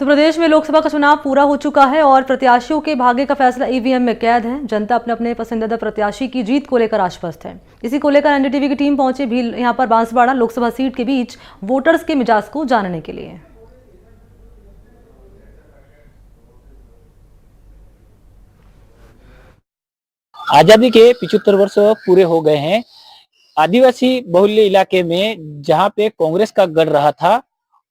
तो प्रदेश में लोकसभा का चुनाव पूरा हो चुका है और प्रत्याशियों के भाग्य का फैसला ईवीएम में कैद है। जनता अपने अपने पसंदीदा प्रत्याशी की जीत को लेकर आश्वस्त है। इसी को लेकर एनडीटीवी की टीम पहुंची भी यहां पर बांसवाड़ा लोकसभा सीट के बीच वोटर्स के मिजाज को जानने के लिए। आजादी के 75 वर्ष पूरे हो गए हैं। आदिवासी बहुल्य इलाके में जहां पे कांग्रेस का गढ़ रहा था,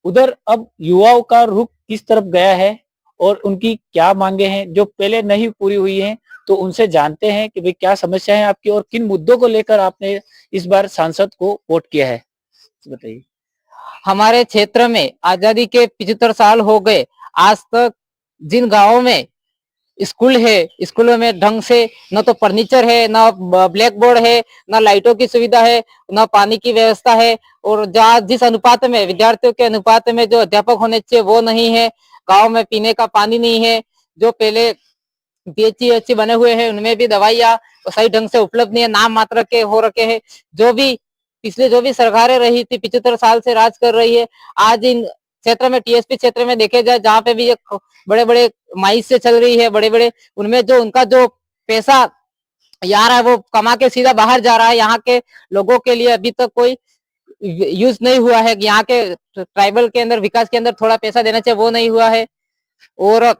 उधर अब युवाओं का रुख किस तरफ गया है और उनकी क्या मांगे हैं जो पहले नहीं पूरी हुई हैं, तो उनसे जानते हैं कि भाई क्या समस्या है आपकी और किन मुद्दों को लेकर आपने इस बार सांसद को वोट किया है, बताइए। हमारे क्षेत्र में आजादी के 75 साल हो गए। आज तक जिन गांवों में स्कूल है, स्कूलों में ढंग से न तो फर्नीचर है, न ब्लैक बोर्ड है, न लाइटों की सुविधा है, न पानी की व्यवस्था है, और जहाँ जिस अनुपात में विद्यार्थियों के अनुपात में जो अध्यापक होने चाहिए वो नहीं है। गांव में पीने का पानी नहीं है। जो पहले पीएचसी बने हुए हैं उनमें भी दवाइयाँ सही ढंग से उपलब्ध नहीं है, नाम मात्र के हो रखे हैं। जो भी सरकारें रही थी 75 साल से राज कर रही है। आज इन क्षेत्र में टीएसपी क्षेत्र में देखे जाए, जहाँ पे भी ये बड़े बड़े माइस से चल रही है, बड़े बड़े उनमें जो उनका जो पैसा आ रहा है वो कमा के सीधा बाहर जा रहा है। यहाँ के लोगों के लिए अभी तक कोई यूज नहीं हुआ है। यहाँ के ट्राइबल के अंदर विकास के अंदर थोड़ा पैसा देना चाहिए, वो नहीं हुआ है। और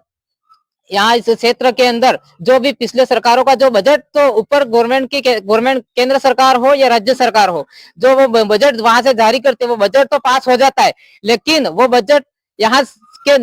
यहाँ इस क्षेत्र के अंदर जो भी पिछले सरकारों का जो बजट, तो ऊपर गवर्नमेंट केंद्र सरकार हो या राज्य सरकार हो, जो वो बजट वहां से जारी करते वो बजट तो पास हो जाता है, लेकिन वो बजट यहाँ के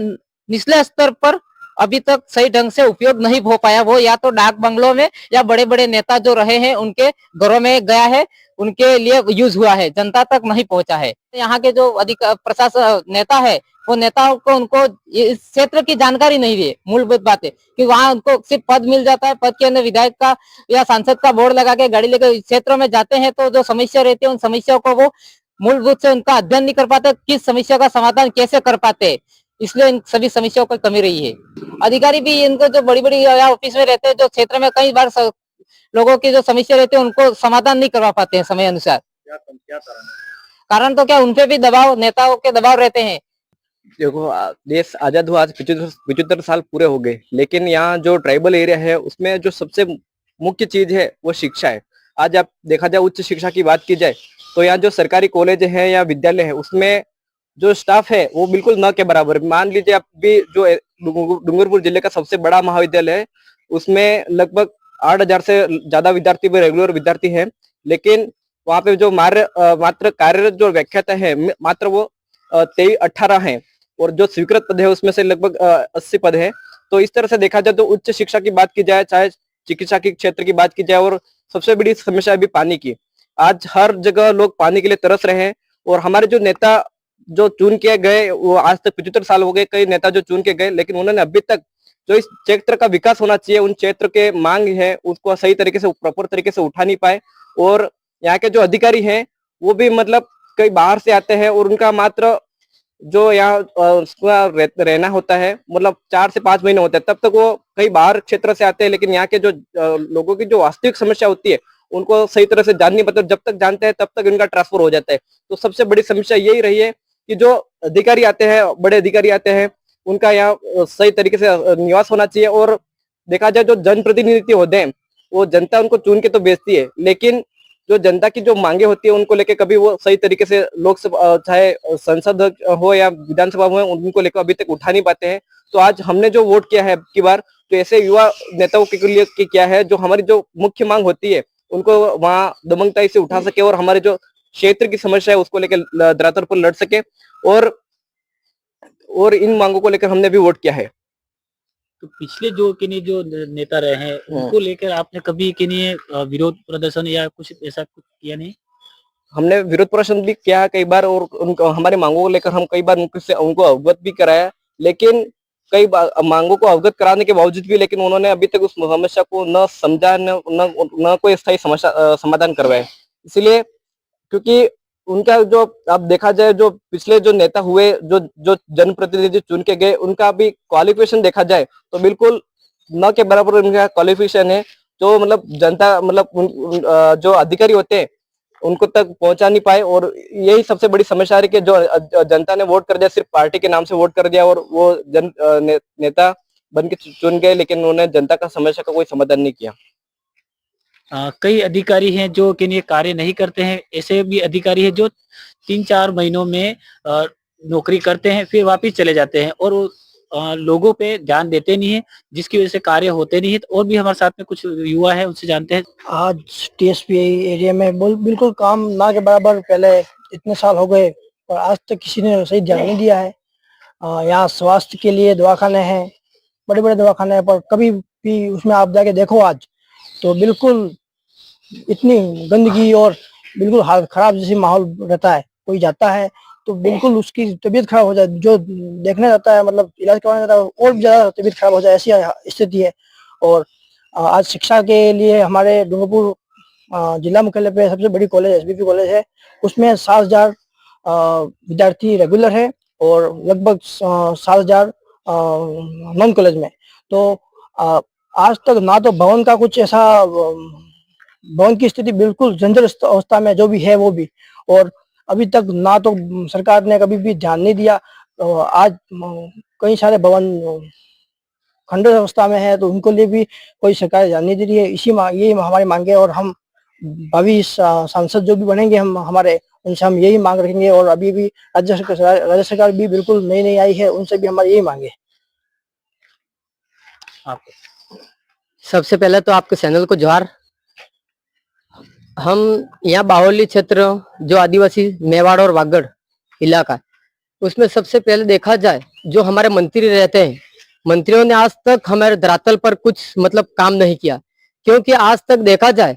निचले स्तर पर अभी तक सही ढंग से उपयोग नहीं हो पाया। वो या तो डाक बंगलों में या बड़े बड़े नेता जो रहे हैं उनके घरों में गया है, उनके लिए यूज हुआ है, जनता तक नहीं पहुंचा है। यहाँ के जो प्रशासन नेता है वो नेताओं को उनको इस क्षेत्र की जानकारी नहीं दी। मूलभूत बात है कि वहाँ उनको सिर्फ पद मिल जाता है, पद के अंदर विधायक का या सांसद का बोर्ड लगा के गाड़ी लेकर क्षेत्रों में जाते हैं, तो जो समस्या रहती है उन समस्याओं को वो मूलभूत से उनका अध्ययन नहीं कर पाते, किस समस्या का समाधान कैसे कर पाते। इसलिए इन सभी समस्याओं की कमी रही है। अधिकारी भी इनको जो बड़ी बड़ी ऑफिस में रहते हैं, जो क्षेत्र में कई बार लोगों की जो समस्या रहती है उनको समाधान नहीं करवा पाते हैं समय अनुसार। क्या कारण तो क्या, उनपे भी दबाव, नेताओं के दबाव रहते हैं। देखो, देश आजाद हुआ आज 75 साल पूरे हो गए, लेकिन यहाँ जो ट्राइबल एरिया है उसमें जो सबसे मुख्य चीज है वो शिक्षा है। आज आप देखा जाए, उच्च शिक्षा की बात की जाए तो यहाँ जो सरकारी कॉलेज है या विद्यालय है उसमें जो स्टाफ है वो बिल्कुल न के बराबर। मान लीजिए आप भी, जो डूंगरपुर जिले का सबसे बड़ा महाविद्यालय है उसमें लगभग 8,000 से ज्यादा विद्यार्थी भी रेगुलर विद्यार्थी हैं, लेकिन वहाँ पे जो मात्र कार्यरत जो व्याख्याता है मात्र वो 23-18 है, और जो स्वीकृत पद है उसमें से लगभग 80 पद है। तो इस तरह से देखा जाए तो उच्च शिक्षा की बात की जाए, चाहे चिकित्सा के क्षेत्र की बात की जाए, और सबसे बड़ी समस्या अभी पानी की। आज हर जगह लोग पानी के लिए तरस रहे हैं, और हमारे जो नेता जो चुन के गए वो आज तक 75 साल हो गए, कई नेता जो चुन के गए, लेकिन उन्होंने अभी तक जो इस क्षेत्र का विकास होना चाहिए, उन क्षेत्र के मांग है उसको सही तरीके से, प्रॉपर तरीके से उठा नहीं पाए। और यहाँ के जो अधिकारी हैं वो भी मतलब कई बाहर से आते हैं, और उनका मात्र जो यहाँ रहना होता है मतलब 4 से 5 महीने होते हैं, तब तक वो कई बाहर क्षेत्र से आते हैं, लेकिन यहाँ के जो लोगों की जो वास्तविक समस्या होती है उनको सही तरह से जान नहीं पाते। जब तक जानते हैं तब तक इनका ट्रांसफर हो जाता है। तो सबसे बड़ी समस्या यही रही है कि जो अधिकारी आते हैं, बड़े अधिकारी आते हैं, उनका यहाँ सही तरीके से निवास होना चाहिए। और देखा जाए जो जनप्रतिनिधि होते हैं वो जनता उनको चुन के तो भेजती है, लेकिन जो जनता की जो मांगे होती है उनको लेके कभी वो सही तरीके से लोकसभा, चाहे संसद हो या विधानसभा हो, उनको लेकर अभी तक उठा नहीं पाते हैं। तो आज हमने जो वोट किया है अब की बार, तो ऐसे युवा नेताओं के लिए किया है जो हमारी जो मुख्य मांग होती है उनको वहाँ दमंगताई से उठा सके, और हमारे जो क्षेत्र की समस्या है उसको लेकर धरातल पर लड़ सके, और इन मांगों को लेकर हमने भी वोट किया है। तो पिछले जो नेता रहे हैं उनको लेकर आपने कभी विरोध प्रदर्शन या कुछ ऐसा कुछ किया नहीं? हमने विरोध प्रदर्शन भी किया कई बार, और उनको हमारी मांगों को लेकर हम कई बार उनको अवगत भी कराया, लेकिन कई बार मांगों को अवगत कराने के बावजूद भी लेकिन उन्होंने अभी तक उस समस्या को न समझा, न कोई स्थायी समाधान करवाया। इसलिए क्योंकि उनका जो अब देखा जाए, जो पिछले जो नेता हुए, जो जनप्रतिनिधि चुन के गए, उनका भी क्वालिफिकेशन देखा जाए तो बिल्कुल न के बराबर उनका क्वालिफिकेशन है। जो मतलब जनता मतलब जो अधिकारी होते हैं उनको तक पहुंचा नहीं पाए। और यही सबसे बड़ी समस्या है कि जो जनता ने वोट कर दिया, सिर्फ पार्टी के नाम से वोट कर दिया और वो नेता बन के चुन गए, लेकिन उन्होंने जनता का समस्या का कोई समाधान नहीं किया। कई अधिकारी हैं जो कि ये कार्य नहीं करते हैं। ऐसे भी अधिकारी हैं जो 3-4 महीनों में नौकरी करते हैं, फिर वापिस चले जाते हैं और वो लोगों पे ध्यान देते नहीं है, जिसकी वजह से कार्य होते नहीं है। तो और भी हमारे साथ में कुछ युवा है, उनसे जानते हैं। आज टीएसपी एरिया में बिल्कुल काम ना के बराबर, पहले इतने साल हो गए और आज तक किसी ने सही ध्यान नहीं दिया है। यहाँ स्वास्थ्य के लिए दवाखाने हैं, बड़े बड़े दवाखाने हैं, पर कभी भी उसमें आप जाके देखो आज तो बिल्कुल इतनी गंदगी और बिल्कुल हालत खराब जैसी माहौल रहता है। कोई जाता है तो बिल्कुल उसकी तबीयत खराब हो जाए, जो देखने जाता है मतलब इलाज करवाने जाता है और भी ज्यादा तबीयत खराब हो जाए, ऐसी स्थिति है। और आज शिक्षा के लिए हमारे डूंगरपुर जिला मुख्यालय पे सबसे बड़ी कॉलेज एसबीपी कॉलेज है, उसमें 7,000 विद्यार्थी रेगुलर है और लगभग 7,000 नॉन कॉलेज में। तो आज तक ना तो भवन का कुछ ऐसा, भवन की स्थिति बिल्कुल जर्जर अवस्था में जो भी है वो भी, और अभी तक ना तो सरकार ने कभी भी ध्यान नहीं दिया। आज कई सारे भवन खंडर अवस्था में है, तो उनको लिए भी कोई सरकार ध्यान नहीं दे रही है। यही हमारी मांगे, और हम भावी सांसद जो भी बनेंगे हमारे, उनसे हम यही मांग रखेंगे। और अभी भी राज्य सरकार भी बिल्कुल नई आई है, उनसे भी हमारी यही मांगे। सबसे पहले तो आपके चैनल को जोहार। हम यहाँ बाहुली क्षेत्र जो आदिवासी मेवाड़ और वागड़ इलाका, उसमें सबसे पहले देखा जाए जो हमारे मंत्री रहते हैं, मंत्रियों ने आज तक हमारे धरातल पर कुछ मतलब काम नहीं किया। क्योंकि आज तक देखा जाए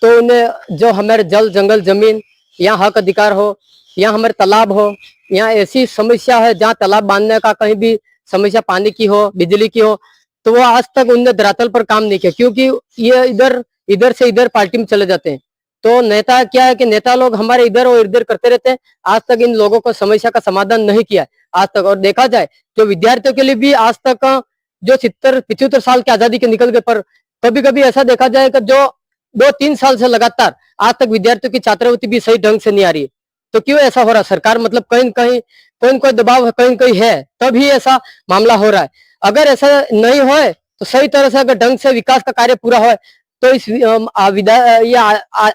तो उन्हें जो हमारे जल जंगल जमीन, यहाँ हक अधिकार हो, यहाँ हमारे तालाब हो, यहाँ ऐसी समस्या है जहाँ तालाब बांधने का कहीं भी समस्या पानी की हो, बिजली की हो, तो वो आज तक उनने धरातल पर काम नहीं किया। क्योंकि ये इधर से इधर पार्टी में चले जाते हैं। तो नेता क्या है कि नेता लोग हमारे इधर और इधर करते रहते हैं, आज तक इन लोगों को समस्या का समाधान नहीं किया आज तक। और देखा जाए जो विद्यार्थियों के लिए भी आज तक जो 70-75 साल की आजादी के निकल गए, पर कभी कभी ऐसा देखा जाए कि जो 2-3 साल से लगातार आज तक विद्यार्थियों की छात्रवृत्ति भी सही ढंग से नहीं आ रही है। तो क्यों ऐसा हो रहा है? सरकार मतलब कहीं कहीं कोई दबाव कहीं कहीं है, तभी ऐसा मामला हो रहा है। अगर ऐसा नहीं हो तो सही तरह से अगर ढंग से विकास का कार्य पूरा हो तो इस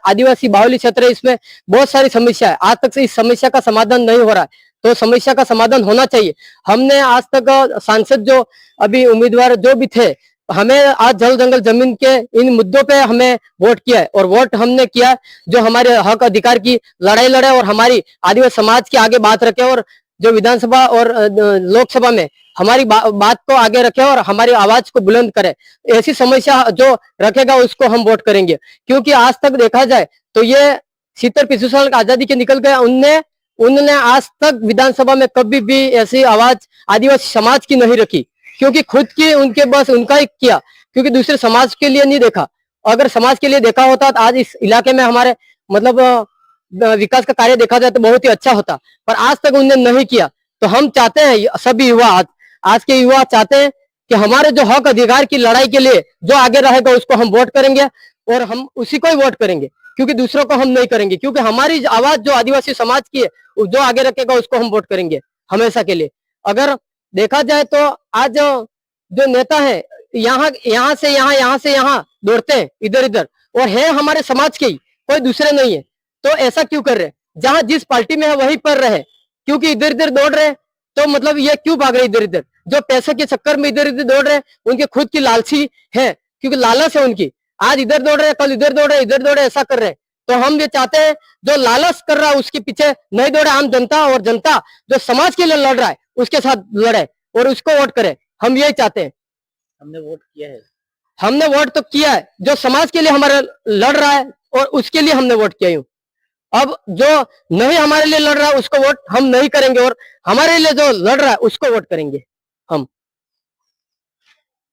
आदिवासी बाहुली क्षेत्र है, इसमें बहुत सारी समस्या है। आज तक से इस समस्या का समाधान नहीं हो रहा है, तो समस्या का समाधान होना चाहिए। हमने आज तक सांसद जो अभी उम्मीदवार जो भी थे, हमें आज जल जंगल जमीन के इन मुद्दों पे हमें वोट किया है। और वोट हमने किया जो हमारे हक अधिकार की लड़ाई लड़े और हमारी आदिवासी समाज की आगे बात रखे, और जो विधानसभा और लोकसभा में हमारी बात को आगे रखे और हमारी आवाज को बुलंद करे। ऐसी समस्या जो रखेगा उसको हम वोट करेंगे। क्योंकि आज तक देखा जाए तो ये 70-75 साल आजादी के निकल गए, उन्होंने आज तक विधानसभा में कभी भी ऐसी आवाज आदिवासी समाज की नहीं रखी। क्योंकि खुद की उनके बस उनका ही किया, क्योंकि दूसरे समाज के लिए नहीं देखा। अगर समाज के लिए देखा होता तो आज इस इलाके में हमारे मतलब विकास का कार्य देखा जाए तो बहुत ही अच्छा होता, पर आज तक उन्होंने नहीं किया। तो हम चाहते हैं, सभी युवा आज के युवा चाहते हैं कि हमारे जो हक अधिकार की लड़ाई के लिए जो आगे रहेगा उसको हम वोट करेंगे, और हम उसी को ही वोट करेंगे। क्योंकि दूसरों को हम नहीं करेंगे, क्योंकि हमारी आवाज जो आदिवासी समाज की है जो आगे रखेगा उसको हम वोट करेंगे हमेशा के लिए। अगर देखा जाए तो आज जो नेता है यहाँ से यहाँ दौड़ते हैं इधर इधर, और है हमारे समाज के ही, कोई दूसरे नहीं है। तो ऐसा क्यों कर रहे? जहां जिस पार्टी में है वहीं पर रहे, क्योंकि इधर इधर दौड़ रहे, तो मतलब ये क्यों भाग रहे इधर इधर? जो पैसे के चक्कर में इधर इधर दौड़ रहे, उनके खुद की लालची है, क्योंकि लालच है उनकी। आज इधर दौड़ रहे, कल इधर दौड़ रहे, इधर दौड़ रहे, ऐसा कर रहे। तो हम ये चाहते हैं जो लालच कर रहा है उसके पीछे नहीं दौड़े आम जनता, और जनता जो समाज के लिए लड़ रहा है उसके साथ लड़े और उसको वोट करे। हम यही चाहते हैं। हमने वोट किया है, हमने वोट तो किया है जो समाज के लिए हमारे लड़ रहा है, और उसके लिए हमने वोट किया। अब जो नहीं हमारे लिए लड़ रहा है उसको वोट हम नहीं करेंगे, और हमारे लिए जो लड़ रहा है उसको वोट करेंगे हम।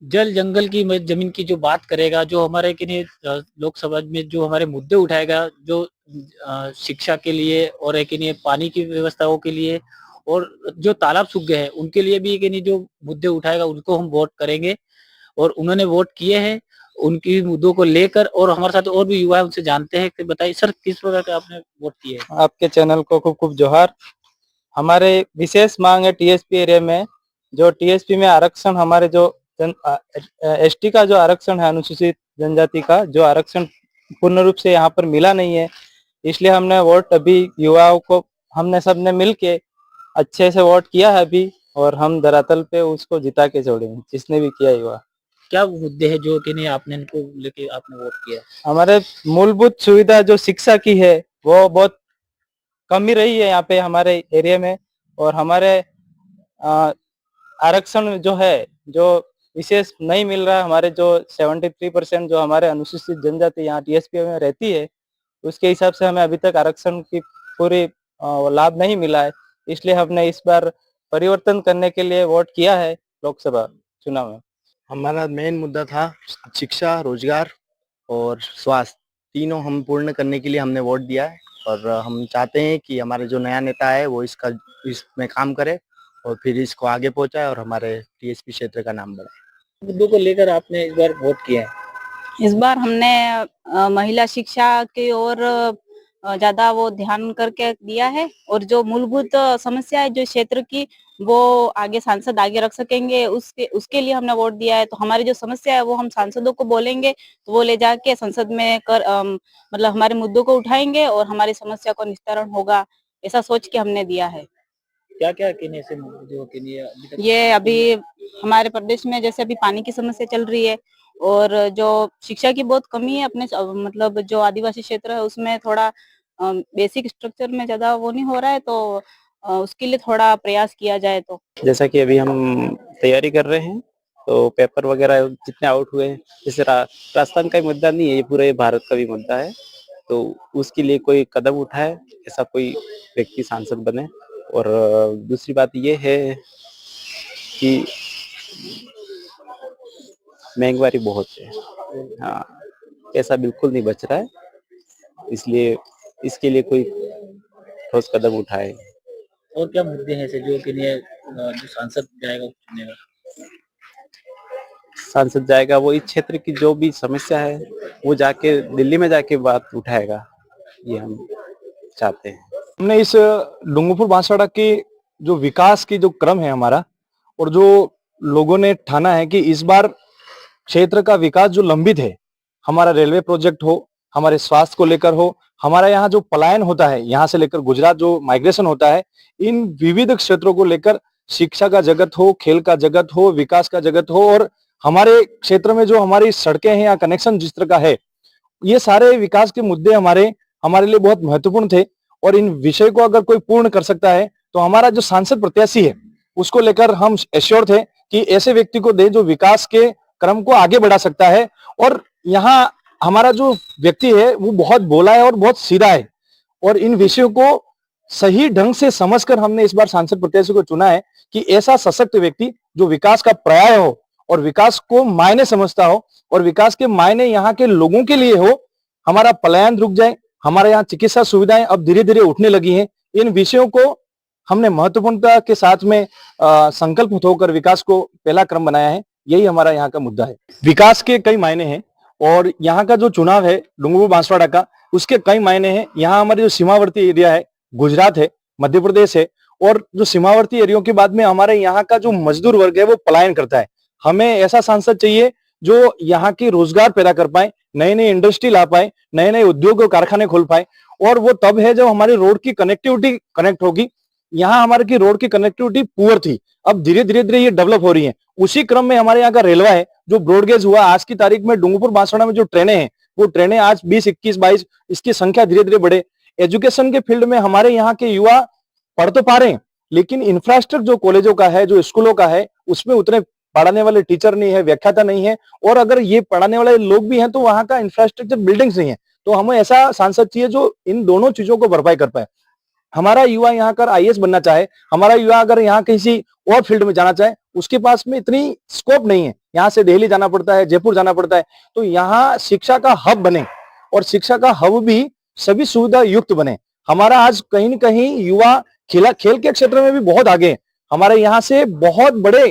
जल जंगल की जमीन की जो बात करेगा, जो हमारे कि नहीं लोकसभा में जो हमारे मुद्दे उठाएगा, जो शिक्षा के लिए और कि नहीं पानी की व्यवस्थाओं के लिए, और जो तालाब सूख गए हैं उनके लिए भी कि नहीं जो मुद्दे उठाएगा उनको हम वोट करेंगे। और उन्होंने वोट किए हैं, उनकी मुद्दों को लेकर, और हमारे साथ और भी युवा है, उनसे जानते हैं। कि बताइए सर, किस प्रकार का आपने वोट किया है? आपके चैनल को खूब खूब जोहार। हमारे विशेष मांग है टीएसपी एरिया में, जो टीएसपी में आरक्षण, हमारे जो एसटी का जो आरक्षण है, अनुसूचित जनजाति का जो आरक्षण पूर्ण रूप से यहाँ पर मिला नहीं है। इसलिए हमने वोट अभी युवाओं को हमने सबने मिलके अच्छे से वोट किया है अभी, और हम धरातल पे उसको जिता के छोड़ेंगे जिसने भी किया युवा। क्या मुद्दे हैं जो कि नहीं आपने इनको लेके आपने वोट किया है? हमारे मूलभूत सुविधा जो शिक्षा की है वो बहुत कमी रही है यहाँ पे हमारे एरिया में, और हमारे आरक्षण जो है जो विशेष नहीं मिल रहा है। हमारे जो 73% जो हमारे अनुसूचित जनजाति यहाँ टीएसपी में रहती है, उसके हिसाब से हमें अभी तक आरक्षण की पूरी लाभ नहीं मिला है। इसलिए हमने इस बार परिवर्तन करने के लिए वोट किया है लोकसभा चुनाव में। हमारा मेन मुद्दा था शिक्षा, रोजगार और स्वास्थ्य, तीनों हम पूर्ण करने के लिए हमने वोट दिया है। और हम चाहते हैं कि हमारा जो नया नेता है वो इसमें काम करे और फिर इसको आगे पहुंचाए और हमारे टीएसपी क्षेत्र का नाम बढ़ाए। मुद्दों को लेकर आपने इस बार वोट किया है? इस बार हमने महिला शिक्षा की ओर ज्यादा वो ध्यान करके दिया है, और जो मूलभूत समस्या है जो क्षेत्र की, वो आगे सांसद आगे रख सकेंगे, उसके लिए हमने वोट दिया है। तो हमारी जो समस्या है वो हम सांसदों को बोलेंगे तो वो ले जाके संसद में मतलब हमारे मुद्दों को उठाएंगे और हमारी समस्या को निस्तारण होगा, ऐसा सोच के हमने दिया है। क्या क्या किन ऐसे मुद्दे जो कि नहीं अभी तक? ये अभी हमारे प्रदेश में जैसे अभी पानी की समस्या चल रही है, और जो शिक्षा की बहुत कमी है अपने मतलब जो आदिवासी क्षेत्र है उसमें थोड़ा बेसिक स्ट्रक्चर में ज्यादा वो नहीं हो रहा है, तो उसके लिए थोड़ा प्रयास किया जाए। तो जैसा कि अभी हम तैयारी कर रहे हैं, तो पेपर वगैरह जितने आउट हुए हैं, जैसे राजस्थान का ही मुद्दा नहीं है, ये पूरे भारत का भी मुद्दा है, तो उसके लिए कोई कदम उठाए, ऐसा कोई व्यक्ति सांसद बने। और दूसरी बात ये है कि महंगाई बहुत है, हाँ, पैसा बिल्कुल नहीं बच रहा है, इसलिए इसके लिए कोई ठोस कदम उठाए। और क्या मुद्दे हैं ऐसे जो कि नहीं जो सांसद जाएगा वो चुनेगा? सांसद जाएगा वो इस क्षेत्र की जो भी समस्या है वो जाके दिल्ली में जाके बात उठाएगा, ये हम चाहते हैं। हमने इस डूंगरपुर बांसवाड़ा के जो विकास की जो क्रम है हमारा, और जो लोगों ने ठाना है कि इस बार क्षेत्र का विकास जो लंबित है, हमारा रेलवे प्रोजेक्ट हो, हमारे स्वास्थ्य को लेकर हो, हमारा यहाँ जो पलायन होता है यहाँ से लेकर गुजरात जो माइग्रेशन होता है, इन विविध क्षेत्रों को लेकर शिक्षा का जगत हो, खेल का जगत हो, विकास का जगत हो, और हमारे क्षेत्र में जो हमारी सड़कें हैं या कनेक्शन जिस तरह का है, ये सारे विकास के मुद्दे हमारे लिए बहुत महत्वपूर्ण थे। और इन विषय को अगर कोई पूर्ण कर सकता है तो हमारा जो सांसद प्रत्याशी है उसको लेकर हम एश्योर थे कि ऐसे व्यक्ति को दे जो विकास के क्रम को आगे बढ़ा सकता है। और यहाँ हमारा जो व्यक्ति है वो बहुत बोला है और बहुत सीधा है, और इन विषयों को सही ढंग से समझकर हमने इस बार सांसद प्रत्याशी को चुना है कि ऐसा सशक्त व्यक्ति जो विकास का पर्याय हो और विकास को मायने समझता हो, और विकास के मायने यहाँ के लोगों के लिए हो। हमारा पलायन रुक जाए, हमारे यहाँ चिकित्सा सुविधाएं अब धीरे धीरे उठने लगी हैं। इन विषयों को हमने महत्वपूर्णता के साथ में संकल्प होकर विकास को पहला क्रम बनाया है। यही हमारा यहाँ का मुद्दा है। विकास के कई मायने हैं, और यहाँ का जो चुनाव है डूंगरपुर बांसवाड़ा का, उसके कई मायने हैं। यहाँ हमारे जो सीमावर्ती एरिया है, गुजरात है, मध्य प्रदेश है, और जो सीमावर्ती एरियो के बाद में हमारे यहाँ का जो मजदूर वर्ग है वो पलायन करता है। हमें ऐसा सांसद चाहिए जो यहाँ की रोजगार पैदा कर पाए, नए नए इंडस्ट्री ला पाए, नए नए उद्योग और कारखाने खोल पाए। और वो तब है जब हमारी रोड की कनेक्टिविटी कनेक्ट होगी। यहाँ हमारे की रोड की कनेक्टिविटी पुअर थी, अब धीरे धीरे ये डेवलप हो रही है। उसी क्रम में हमारे यहाँ का रेलवे है जो ब्रॉडगेज हुआ। आज की तारीख में डूंगरपुर बांसवाड़ा में जो ट्रेनें हैं वो ट्रेनें आज 20, 21, 22 इसकी संख्या धीरे धीरे बढ़े। एजुकेशन के फील्ड में हमारे यहाँ के युवा पढ़ तो पा रहे हैं, लेकिन इंफ्रास्ट्रक्चर जो कॉलेजों का है, जो स्कूलों का है, उसमें उतने पढ़ाने वाले टीचर नहीं है, व्याख्याता नहीं है, और अगर ये पढ़ाने वाले लोग भी हैं तो वहां का इंफ्रास्ट्रक्चर बिल्डिंग्स नहीं है। तो हमें ऐसा सांसद चाहिए जो इन दोनों चीजों को भरपाई कर पाए। हमारा युवा यहाँ कर आईएएस बनना चाहे, हमारा युवा अगर यहाँ किसी और फील्ड में जाना चाहे, उसके पास में इतनी स्कोप नहीं है। यहाँ से दिल्ली जाना पड़ता है, जयपुर जाना पड़ता है। तो यहाँ शिक्षा का हब बने, और शिक्षा का हब भी सभी सुविधा युक्त बने। हमारा आज कहीं न कहीं युवा खेल के क्षेत्र में भी बहुत आगे है। हमारे यहाँ से बहुत बड़े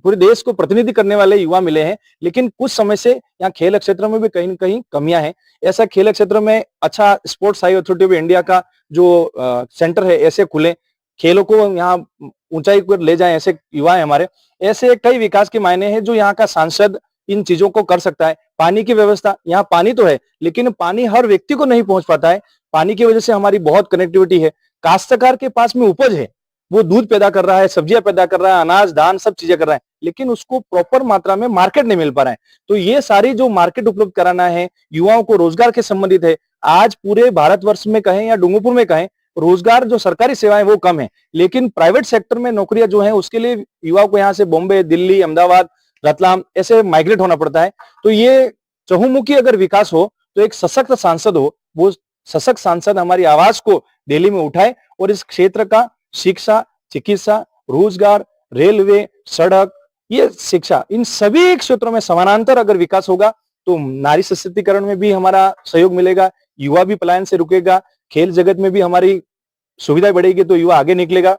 पूरे देश को प्रतिनिधि करने वाले युवा मिले हैं, लेकिन कुछ समय से यहाँ खेल क्षेत्र में भी कहीं न कहीं कमियां हैं। ऐसा खेल क्षेत्र में अच्छा sports high authority of India का जो सेंटर है, ऐसे खुले खेलों को यहाँ ऊंचाई पर ले जाएं, ऐसे युवा है हमारे। ऐसे कई विकास के मायने हैं जो यहाँ का सांसद इन चीजों को कर सकता है। पानी की व्यवस्था, यहाँ पानी तो है लेकिन पानी हर व्यक्ति को नहीं पहुंच पाता है। पानी की वजह से हमारी बहुत कनेक्टिविटी है। काश्तकार के पास में उपज है, वो दूध पैदा कर रहा है, सब्जियां पैदा कर रहा है, अनाज धान सब चीजें कर रहा है, लेकिन उसको प्रॉपर मात्रा में मार्केट नहीं मिल पा रहा है। तो ये सारी जो मार्केट उपलब्ध कराना है, युवाओं को रोजगार के संबंधित है। आज पूरे भारतवर्ष में कहें या डूंगरपुर में कहें, रोजगार जो सरकारी सेवाएं वो कम है, लेकिन प्राइवेट सेक्टर में नौकरियां जो है उसके लिए युवाओं को यहाँ से बॉम्बे, दिल्ली, अहमदाबाद, रतलाम ऐसे माइग्रेट होना पड़ता है। तो ये चहुमुखी अगर विकास हो तो एक सशक्त सांसद हो, वो सशक्त सांसद हमारी आवाज को दिल्ली में उठाए और इस क्षेत्र का शिक्षा, चिकित्सा, रोजगार, रेलवे, सड़क, ये शिक्षा, इन सभी क्षेत्रों में समानांतर अगर विकास होगा तो नारी सशक्तिकरण में भी हमारा सहयोग मिलेगा, युवा भी पलायन से रुकेगा, खेल जगत में भी हमारी सुविधा बढ़ेगी तो युवा आगे निकलेगा।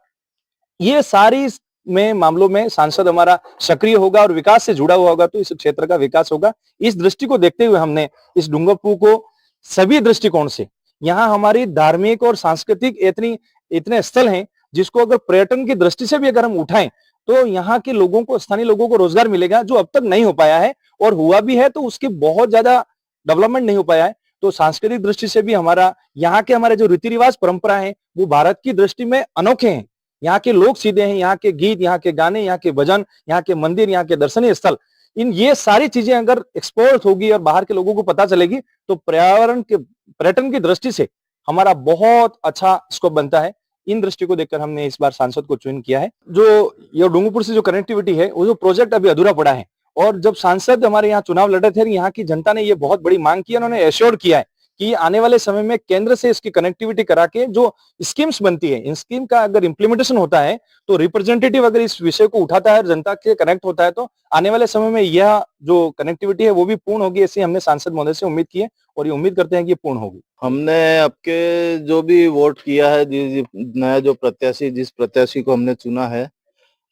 ये सारी में मामलों में सांसद हमारा सक्रिय होगा और विकास से जुड़ा हुआ होगा तो इस क्षेत्र का विकास होगा। इस दृष्टि को देखते हुए हमने इस डूंगरपुर को सभी दृष्टिकोण से, यहाँ हमारी धार्मिक और सांस्कृतिक इतने स्थल हैं जिसको अगर पर्यटन की दृष्टि से भी अगर हम उठाएं तो यहाँ के लोगों को, स्थानीय लोगों को रोजगार मिलेगा जो अब तक नहीं हो पाया है, और हुआ भी है तो उसकी बहुत ज्यादा डेवलपमेंट नहीं हो पाया है। तो सांस्कृतिक दृष्टि से भी हमारा यहाँ के हमारे जो रीति रिवाज परंपरा है वो भारत की दृष्टि में अनोखे हैं। यहाँ के लोग सीधे हैं, यहाँ के गीत, यहाँ के गाने, यहाँ के भजन, यहाँ के मंदिर, यहाँ के दर्शनीय स्थल, इन ये सारी चीजें अगर एक्सपोर्ट होगी और बाहर के लोगों को पता चलेगी तो पर्यटन की दृष्टि से हमारा बहुत अच्छा स्कोप बनता है। इन दृष्टि को देखकर हमने इस बार सांसद को चुन किया है। जो ये डूंगरपुर से जो कनेक्टिविटी है वो जो प्रोजेक्ट अभी अधूरा पड़ा है, और जब सांसद हमारे यहाँ चुनाव लड़े थे, यहाँ की जनता ने ये बहुत बड़ी मांग की, उन्होंने एश्योर किया है कि आने वाले समय में केंद्र से इसकी कनेक्टिविटी करा के जो स्कीम्स बनती है, इन स्कीम का अगर इम्प्लीमेंटेशन होता है तो रिप्रेजेंटेटिव अगर इस विषय को उठाता है और जनता के कनेक्ट होता है तो आने वाले समय में यह जो कनेक्टिविटी है वो भी पूर्ण होगी। ऐसी हमने सांसद महोदय से उम्मीद की है और ये उम्मीद करते हैं कि ये पूर्ण होगी। हमने आपके जो भी वोट किया है, नया जो प्रत्याशी, जिस प्रत्याशी को हमने चुना है,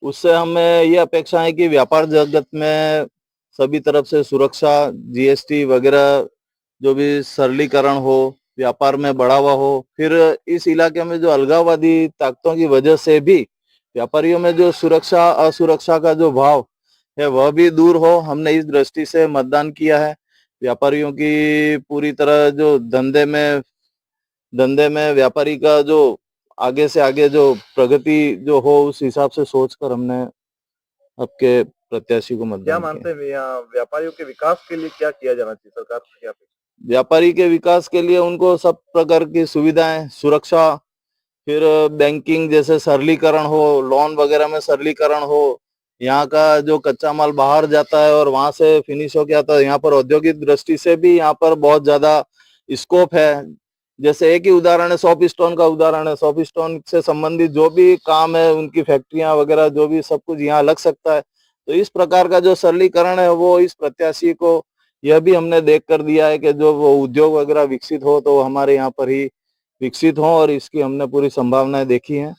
उससे हमें ये अपेक्षा है कि व्यापार जगत में सभी तरफ से सुरक्षा, जीएसटी वगैरह जो भी सरलीकरण हो, व्यापार में बढ़ावा हो। फिर इस इलाके में जो अलगाववादी ताकतों की वजह से भी व्यापारियों में जो सुरक्षा असुरक्षा का जो भाव है वह भी दूर हो, हमने इस दृष्टि से मतदान किया है। व्यापारियों की पूरी तरह जो धंधे में व्यापारी का जो आगे से आगे जो प्रगति जो हो, उस हिसाब से सोचकर हमने आपके प्रत्याशी को मतदान क्या मानते हैं यहाँ व्यापारियों के विकास के लिए क्या किया जाना चाहिए, सरकार से क्या अपेक्षा? व्यापारी के विकास के लिए उनको सब प्रकार की सुविधाएं, सुरक्षा, फिर बैंकिंग जैसे सरलीकरण हो, लोन वगैरह में सरलीकरण हो। यहाँ का जो कच्चा माल बाहर जाता है और वहां से फिनिश होके आता है, यहाँ पर औद्योगिक दृष्टि से भी यहाँ पर बहुत ज्यादा स्कोप है। जैसे एक ही उदाहरण है, सॉप स्टोन का उदाहरण है। सॉप स्टोन से संबंधित जो भी काम है, उनकी फैक्ट्रियां वगैरह जो भी सब कुछ यहाँ लग सकता है। तो इस प्रकार का जो सरलीकरण है वो इस प्रत्याशी को यह भी हमने देख कर दिया है कि जो वो उद्योग वगैरह विकसित हो तो हमारे यहाँ पर ही विकसित हो, और इसकी हमने पूरी संभावनाएं देखी हैं।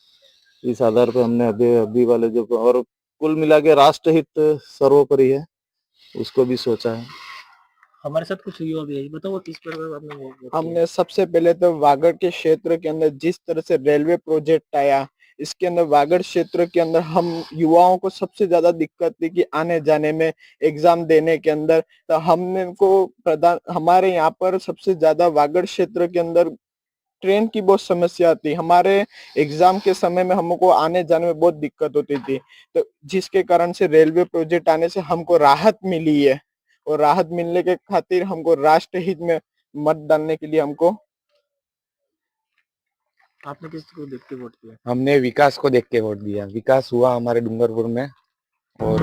इस आधार पर हमने अभी वाले जो, और कुल मिला के राष्ट्रहित सर्वोपरि है, उसको भी सोचा है। हमारे साथ कुछ युवा भी है, बताओ किस प्रकार आपने वोट किया? हमने सबसे पहले तो वागड़ के क्षेत्र के अंदर जिस तरह से रेलवे प्रोजेक्ट आया, इसके अंदर वागड़ क्षेत्र के अंदर हम युवाओं को सबसे ज्यादा दिक्कत थी कि आने जाने में, एग्जाम देने के अंदर। तो हमने को हमारे यहाँ पर सबसे ज्यादा वागड़ क्षेत्र के अंदर ट्रेन की बहुत समस्या थी। हमारे एग्जाम के समय में हमको आने जाने में बहुत दिक्कत होती थी, तो जिसके कारण से रेलवे प्रोजेक्ट आने से हमको राहत मिली है, और राहत मिलने के खातिर हमको राष्ट्रहित में मत डालने के लिए हमको। आपने किस को देख के वोट किया? हमने विकास को देख के वोट दिया। विकास हुआ हमारे डूंगरपुर में, और